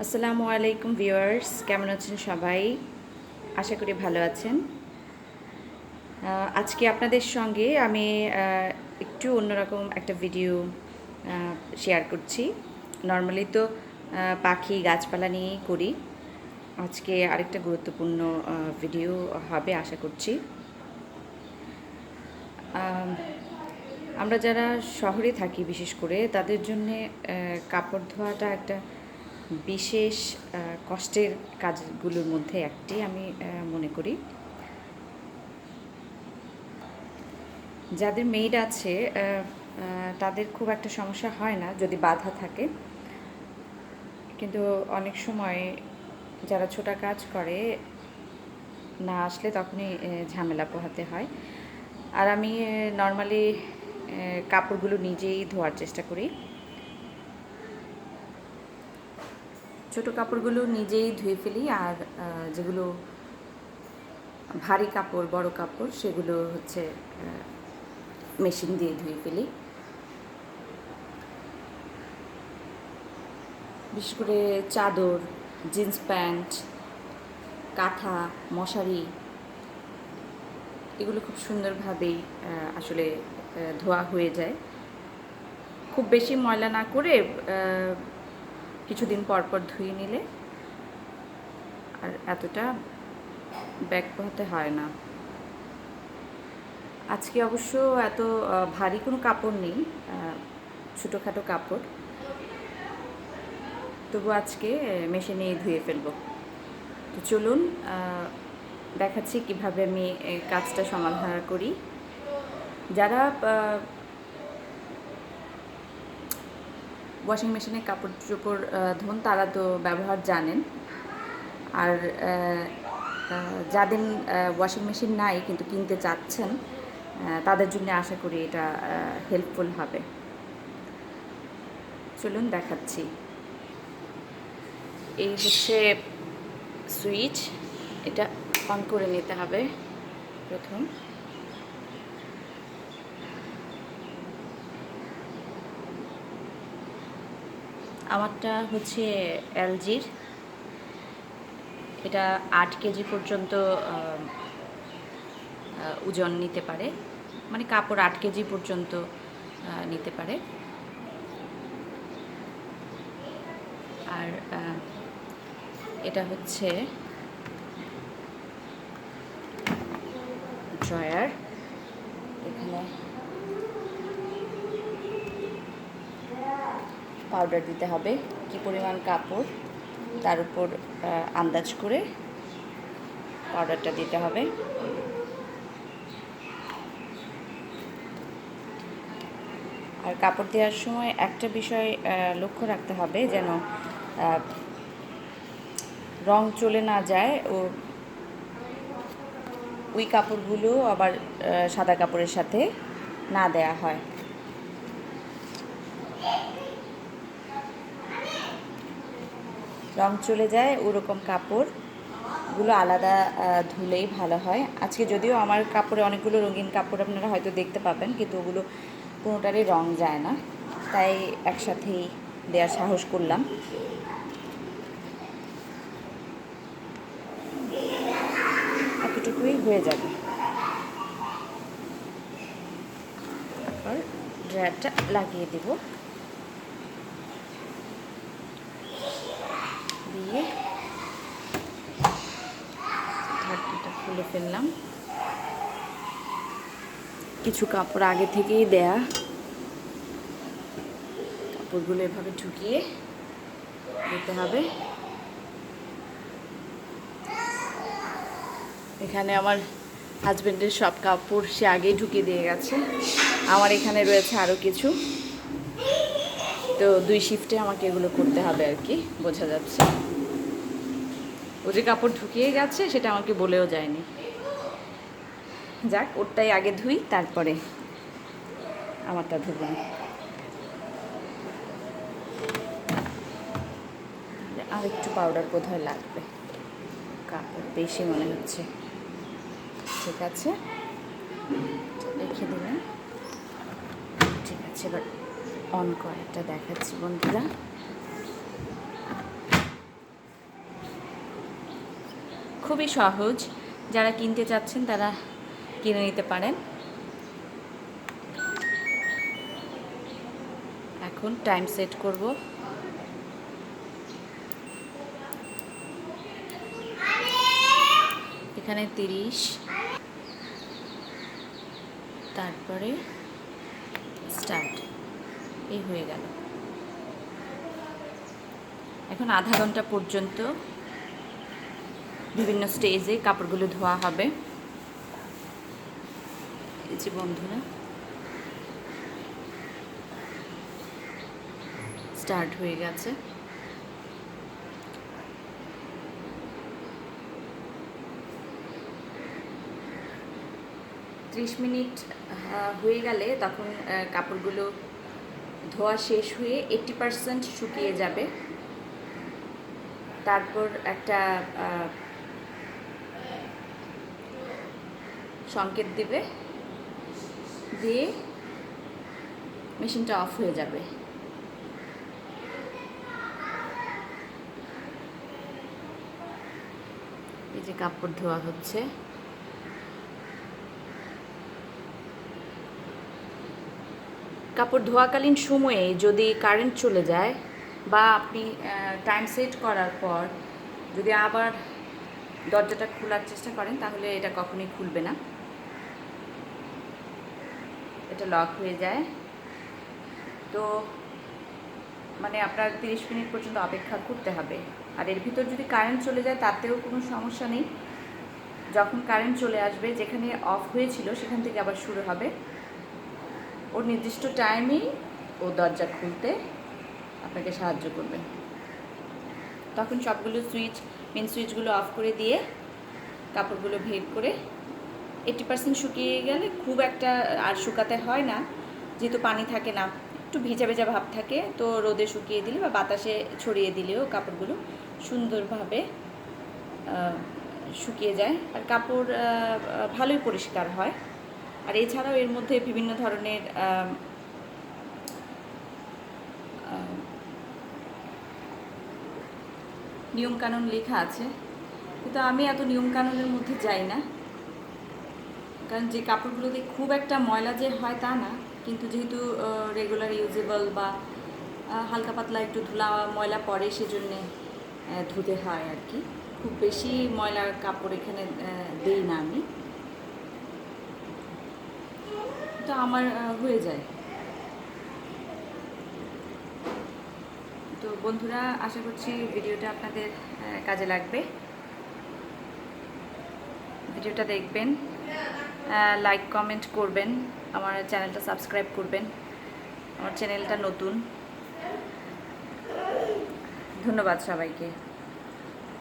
আসসালামু আলাইকুম ভিউয়ার্স, কেমন আছেন সবাই? আশা করি ভালো আছেন। আজকে আপনাদের সঙ্গে আমি একটু অন্যরকম একটা ভিডিও শেয়ার করছি। নর্মালি তো পাখি গাছপালা নিয়েই করি। আজকে আরেকটা গুরুত্বপূর্ণ ভিডিও হবে আশা করছি। আমরা যারা শহরে থাকি বিশেষ করে তাদের জন্যে কাপড় ধোয়াটা একটা বিশেষ কষ্টের কাজগুলোর মধ্যে একটি আমি মনে করি। যাদের মেইড আছে তাদের খুব একটা সমস্যা হয় না যদি বাধা থাকে, কিন্তু অনেক সময় যারা ছোটা কাজ করে না আসলে তখনই ঝামেলা পোহাতে হয়। আর আমি নর্মালি কাপড়গুলো নিজেই ধোয়ার চেষ্টা করি। ছোটো কাপড়গুলো নিজেই ধুয়ে ফেলি, আর যেগুলো ভারী কাপড় বড় কাপড় সেগুলো হচ্ছে মেশিন দিয়ে ধুয়ে ফেলি। বিশেষ করে চাদর, জিন্স প্যান্ট, কাঁথা, মশারি এগুলো খুব সুন্দরভাবেই আসলে ধোয়া হয়ে যায়। খুব বেশি ময়লা না করে কিছুদিন পর পর ধুয়ে নিলে আর এতটা ব্যাগ পোহাতে হয় না। আজকে অবশ্য এত ভারী কোনো কাপড় নেই, ছোটোখাটো কাপড়, তবু আজকে মেশিনেই ধুয়ে ফেলবো। তো চলুন দেখাচ্ছি কিভাবে আমি কাজটা সমাধান করি। যারা ওয়াশিং মেশিনে কাপড় চোপড় ধোন তারা তো ব্যবহার জানেন, আর যাদের ওয়াশিং মেশিন নাই কিন্তু কিনতে চাচ্ছেন তাদের জন্য আশা করি এটা হেল্পফুল হবে। চলুন দেখাচ্ছি। এই হচ্ছে সুইচ, এটা অন করে নিতে হবে প্রথম। আমারটা হচ্ছে এলজির, এটা 8 কেজি পর্যন্ত ওজন নিতে পারে, মানে কাপড় 8 কেজি পর্যন্ত নিতে পারে। আর এটা হচ্ছে ড্রয়ার। এখানে পাউডার দিতে হবে, কি পরিমাণ কাপড় তার উপর আন্দাজ করে পাউডারটা দিতে হবে। আর কাপড় দেওয়ার সময় একটা বিষয় লক্ষ্য রাখতে হবে যেন রং চলে না যায়, ওই কাপড়গুলো আবার সাদা কাপড়ের সাথে না দেয়া হয়। রং চলে যায় ওরকম কাপড়গুলো আলাদা ধুলেই ভালো হয়। আজকে যদিও আমার কাপড়ে অনেকগুলো রঙিন কাপড় আপনারা হয়তো দেখতে পাবেন, কিন্তু ওগুলো কোনোটারই রং যায় না, তাই একসাথেই দেওয়ার সাহস করলাম। এতটুকুই হয়ে যাবে। তারপর ড্রায়ারটা লাগিয়ে দেব, দিয়ে ঢাকনাটা খুলে ফেললাম। কিছু কাপড় আগে থেকেই দেয়া, কাপড়গুলো এভাবে ঢুকিয়ে দিতে হবে। এখানে আমার হাজব্যান্ডের সব কাপড় সে আগেই ঢুকিয়ে দিয়ে গেছে, আমার এখানে রয়েছে আরও কিছু। তো 2 শিফটে আমাকে এগুলো করতে হবে আর কি, বোঝা যাচ্ছে। ও যে কাপড় ঢুকিয়ে গেছে সেটা আমাকে বলেও যায়নি। যাক, ওরটাই আগে ধুই, তারপরে আমারটা ধুবো। আর একটু পাউডার বোধহয় লাগবে, কাপড় বেশি মনে হচ্ছে। ঠিক আছে, রেখে দিলাম। ঠিক আছে, এবার অন করাটা দেখাচ্ছি বন্ধুরা। খুবই সহজ, যারা কিনতে চাচ্ছেন তারা কিনে নিতে পারেন। এখন টাইম সেট করব। এখানে 30, তারপরে স্টার্ট, এই হয়ে গেল। এখন আধা ঘন্টা পর্যন্ত বিভিন্ন স্টেজে কাপড়গুলো ধোয়া হবে। এই যে বন্ধুরা, স্টার্ট হয়ে গেছে। ত্রিশ মিনিট হয়ে গেলে তখন কাপড়গুলো ধোয়া শেষ হয়ে 80% শুকিয়ে যাবে। তারপর একটা সংকেত দিবে, দিয়ে মেশিনটা অফ হয়ে যাবে। এই যে কাপড় ধোয়া হচ্ছে। কাপড় ধোয়াকালীন সময়ে যদি কারেন্ট চলে যায় বা আপনি টাইম সেট করার পর যদি আবার দরজাটা খোলার চেষ্টা করেন, তাহলে এটা কখনোই খুলবে না, এটা লক হয়ে যায়। তো মানে আপনার 30 মিনিট পর্যন্ত অপেক্ষা করতে হবে। আর এর ভিতর যদি কারেন্ট চলে যায় তাতেও কোনো সমস্যা নেই। যখন কারেন্ট চলে আসবে, যেখানে অফ হয়েছিল সেখান থেকে আবার শুরু হবে। ওর নির্দিষ্ট টাইমেই ও দরজা খুলতে আপনাকে সাহায্য করবে। তখন সবগুলো মেন সুইচগুলো অফ করে দিয়ে কাপড়গুলো বের করে 80% শুকিয়ে গেলে, খুব একটা আর শুকাতে হয় না, যেহেতু পানি থাকে না, একটু ভেজা ভেজা ভাব থাকে, তো রোদে শুকিয়ে দিলে বা বাতাসে ছড়িয়ে দিলেও কাপড়গুলো সুন্দরভাবে শুকিয়ে যায় আর কাপড় ভালোই পরিষ্কার হয়। আর এছাড়াও এর মধ্যে বিভিন্ন ধরনের নিয়মকানুন লেখা আছে, কিন্তু আমি এত নিয়মকানুনের মধ্যে যাই না, কারণ যে কাপড়গুলোতে খুব একটা ময়লা যে হয় তা না, কিন্তু যেহেতু রেগুলার ইউজেবল বা হালকা পাতলা একটু ধুলা ময়লা পড়ে, সেজন্যে ধুতে হয় আর কি। খুব বেশি ময়লার কাপড় এখানে দেই না আমি, তো আমার হয়ে যায়। তো বন্ধুরা, আশা করছি ভিডিওটা আপনাদের কাজে লাগবে। ভিডিওটা দেখবেন, লাইক কমেন্ট করবেন, আমার চ্যানেলটা সাবস্ক্রাইব করবেন। আমার চ্যানেলটা নতুন। ধন্যবাদ সবাইকে।